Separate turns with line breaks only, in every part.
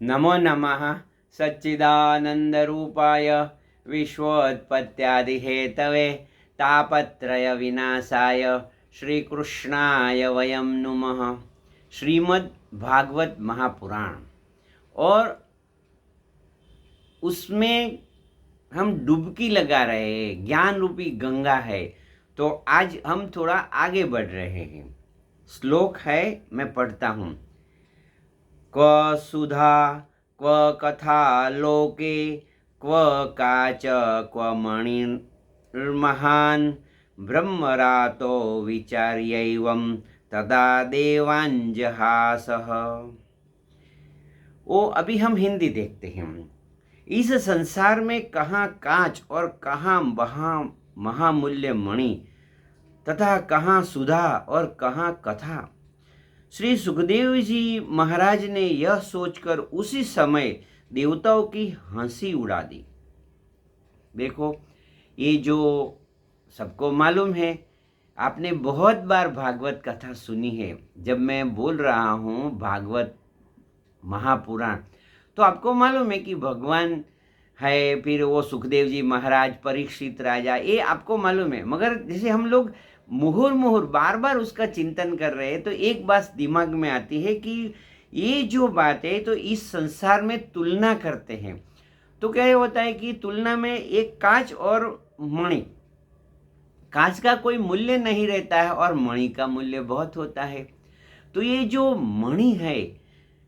नमो नमः सच्चिदानन्दरूपाय विश्वोत्पत्त्यादिहेतवे तापत्रयविनाशाय श्रीकृष्णाय वयं नुमः। श्रीमद् भागवत महापुराण, और उसमें हम डुबकी लगा रहे हैं, ज्ञान रूपी गंगा है। तो आज हम थोड़ा आगे बढ़ रहे हैं। श्लोक है, मैं पढ़ता हूँ। क्व सुधा क्व कथा लोके क्व काच क्व मणिर्महान् ब्रह्मरातो विचार्यैवं तदा देवाञ्जहासः। वो अभी हम हिंदी देखते हैं। इस संसार में कहाँ कांच और कहाँ महामूल्य मणि तथा कहाँ सुधा और कहाँ कथा। श्री सुखदेव जी महाराज ने यह सोचकर उसी समय देवताओं की हंसी उड़ा दी। देखो, ये जो सबको मालूम है, आपने बहुत बार भागवत कथा सुनी है। जब मैं बोल रहा हूँ भागवत महापुराण, तो आपको मालूम है कि भगवान है, फिर वो सुखदेव जी महाराज, परीक्षित राजा, ये आपको मालूम है। मगर जैसे हम लोग मुहुर बार बार उसका चिंतन कर रहे हैं, तो एक बात दिमाग में आती है कि ये जो बात है, तो इस संसार में तुलना करते हैं। तो क्या होता है कि तुलना में एक कांच और मणि, कांच का कोई मूल्य नहीं रहता है और मणि का मूल्य बहुत होता है। तो ये जो मणि है,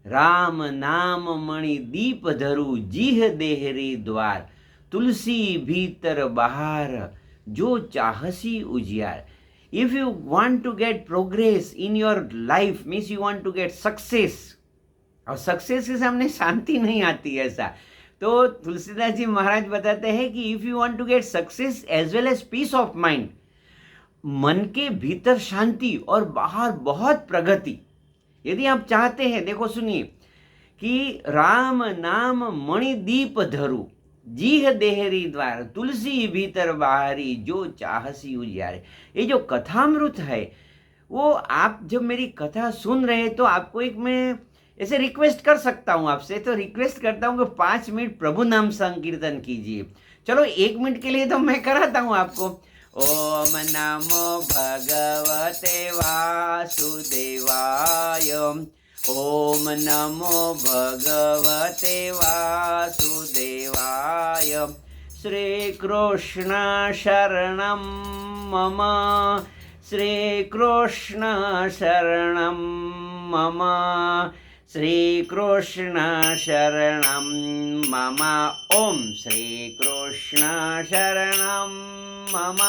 राम नाम मणि दीप धरु जीह देहरी द्वार, तुलसी भीतर बहार जो चाहसी उजियार। If you want to get progress in your life, means you want to get success, और सक्सेस के सामने शांति नहीं आती ऐसा। तो तुलसीदास जी महाराज बताते हैं कि if you want to get success as well as peace of mind, मन के भीतर शांति और बाहर बहुत प्रगति यदि आप चाहते हैं, देखो सुनिए कि राम नाम मणि दीप धरु जीह देहरी द्वार, तुलसी भीतर बाहरी जो चाहसी उजियारे। ये जो कथामृत है, वो आप जब मेरी कथा सुन रहे हैं, तो आपको एक मैं ऐसे रिक्वेस्ट कर सकता हूँ आपसे, तो रिक्वेस्ट करता हूँ कि 5 मिनट प्रभु नाम संकीर्तन कीजिए। चलो 1 मिनट के लिए तो मैं कराता हूँ आपको। ओम नमो भगवते वासुदेवाय, ओम नमो भगवते वासुदेवाय, श्री कृष्ण शरणं मम, श्री कृष्ण शरणं मम, श्री कृष्ण शरणं मम। ओम श्री कृष्ण शरणं मम,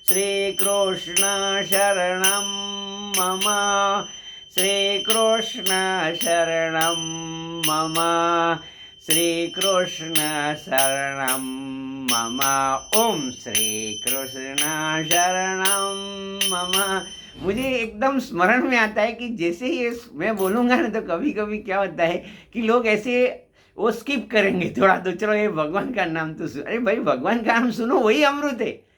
श्री कृष्ण शरणं मम, श्री कृष्ण शरणं मम, श्री कृष्ण शरणं मम। ओम श्री कृष्ण शरणं मम। मुझे एकदम स्मरण में आता है कि जैसे ही मैं बोलूँगा ना, तो कभी कभी क्या होता है कि लोग ऐसे वो स्किप करेंगे थोड़ा, तो चलो ये भगवान का नाम तो सुन। अरे भाई, भगवान का नाम सुनो, वही अमृत है।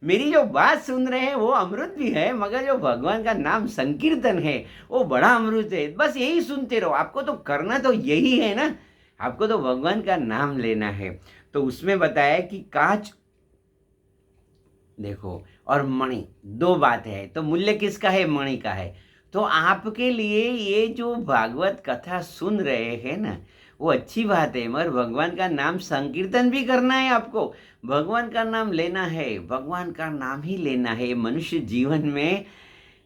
मेरी जो बात सुन रहे हैं वो अमृत भी है, मगर जो भगवान का नाम संकीर्तन है वो बड़ा अमृत है। बस यही सुनते रहो, आपको तो करना तो यही है ना, आपको तो भगवान का नाम लेना है। तो उसमें बताया कि कांच देखो और मणि, 2 बात है। तो मूल्य किसका है? मणि का है। तो आपके लिए ये जो भागवत कथा सुन रहे हैं ना, वो अच्छी बात है, मगर भगवान का नाम संकीर्तन भी करना है आपको। भगवान का नाम लेना है, भगवान का नाम ही लेना है। मनुष्य जीवन में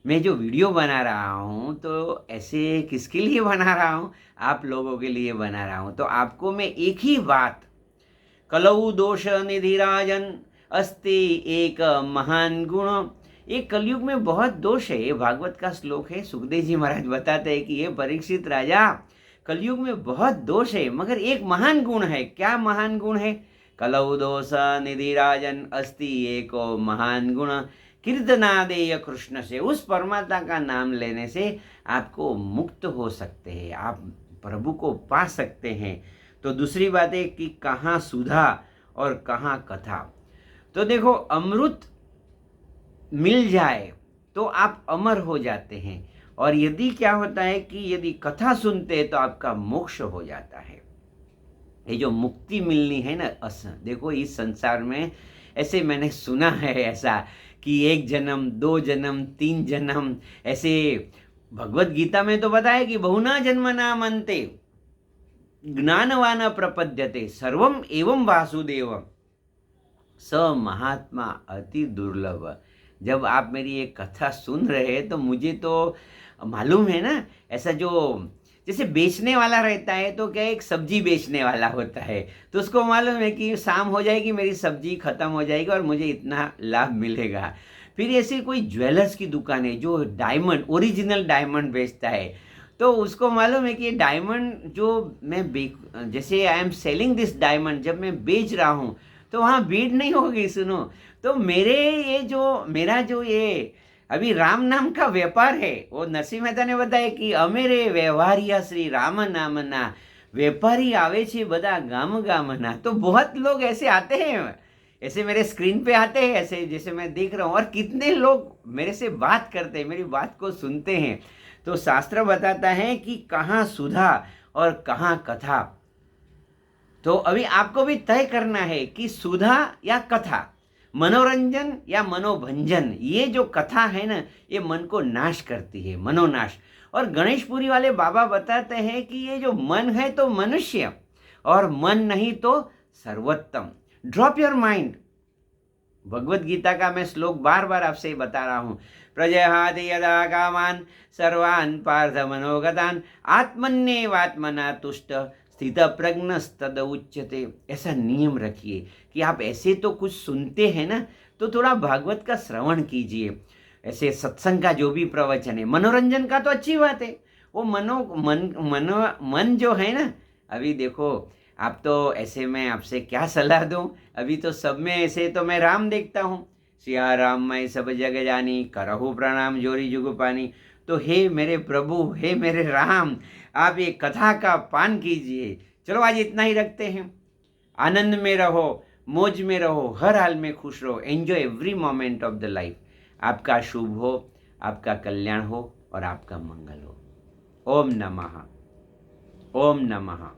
मैं जो वीडियो बना रहा हूँ, तो ऐसे किसके लिए बना रहा हूँ? आप लोगों के लिए बना रहा हूँ। तो आपको मैं एक ही बात, कलौ दोष निधिराजन अस्ति एक महान गुण। ये कलयुग में बहुत दोष है। ये भागवत का श्लोक है। सुखदेव जी महाराज बताते हैं कि ये परीक्षित राजा, कलयुग में बहुत दोष है, मगर एक महान गुण है। क्या महान गुण है? कलौ दोष निधिराजन अस्ति एको महान गुण, कीर्तनादेय कृष्ण से। उस परमात्मा का नाम लेने से आपको मुक्त हो सकते हैं, आप प्रभु को पा सकते हैं। तो दूसरी बात है कि कहाँ सुधा और कहाँ कथा। तो देखो, अमृत मिल जाए तो आप अमर हो जाते हैं, और यदि क्या होता है कि यदि कथा सुनते हैं तो आपका मोक्ष हो जाता है। ये जो मुक्ति मिलनी है ना, देखो इस संसार में ऐसे मैंने सुना है ऐसा कि 1 जन्म, 2 जन्म, 3 जन्म, ऐसे भगवत गीता में तो बताया कि बहुना जन्मना मन्ते ज्ञानवान प्रपद्यते सर्वम एवं वासुदेव स महात्मा अति दुर्लभ। जब आप मेरी ये कथा सुन रहे हैं तो मुझे तो मालूम है ना, ऐसा जो जैसे बेचने वाला रहता है तो क्या एक सब्जी बेचने वाला होता है, तो उसको मालूम है कि शाम हो जाएगी मेरी सब्जी खत्म हो जाएगी और मुझे इतना लाभ मिलेगा। फिर ऐसे कोई ज्वेलर्स की दुकान है जो डायमंड, ओरिजिनल डायमंड बेचता है, तो उसको मालूम है कि ये डायमंड जो मैं जैसे I am selling this diamond, जब मैं बेच रहा हूँ तो वहाँ भीड़ नहीं होगी। सुनो, तो मेरा जो ये अभी राम नाम का व्यापार है, वो नरसिंह मेहता ने बताया कि अमेरे व्यवहारिया श्री राम नामना व्यापारी आवे छे बदा गाम गामना। तो बहुत लोग ऐसे आते हैं, ऐसे मेरे स्क्रीन पे आते हैं, ऐसे जैसे मैं देख रहा हूँ, और कितने लोग मेरे से बात करते हैं, मेरी बात को सुनते हैं। तो शास्त्र बताता है कि कहाँ सुधा और कहाँ कथा। तो अभी आपको भी तय करना है कि सुधा या कथा, मनोरंजन या मनोभंजन। ये जो कथा है ना, ये मन को नाश करती है, मनोनाश। और गणेशपुरी वाले बाबा बताते हैं कि ये जो मन है तो मनुष्य, और मन नहीं तो सर्वोत्तम। Drop your mind. Bhagavad Gita का मैं श्लोक बार बार आपसे बता रहा हूँ, प्रजहाति यदा कामान सर्वान् पार्थ मनोगतान आत्मन्येवात्मना तुष्ट स्थित प्रज्ञस्तद उच्यते। ऐसा नियम रखिए कि आप ऐसे तो कुछ सुनते हैं ना, तो थोड़ा भागवत का श्रवण कीजिए। ऐसे सत्संग का जो भी प्रवचन है, मनोरंजन का तो अच्छी बात है, वो मन जो है ना, अभी देखो आप तो ऐसे मैं आपसे क्या सलाह दूं, अभी तो सब में ऐसे तो मैं राम देखता हूँ, सिया राम मैं सब जग जानी करहु प्रणाम जोरी जुग पानी। तो हे मेरे प्रभु, हे मेरे राम, आप ये कथा का पान कीजिए। चलो आज इतना ही रखते हैं। आनंद में रहो, मौज में रहो, हर हाल में खुश रहो, enjoy every moment of the life. आपका शुभ हो, आपका कल्याण हो और आपका मंगल हो। ओम नमः, ओम नमः।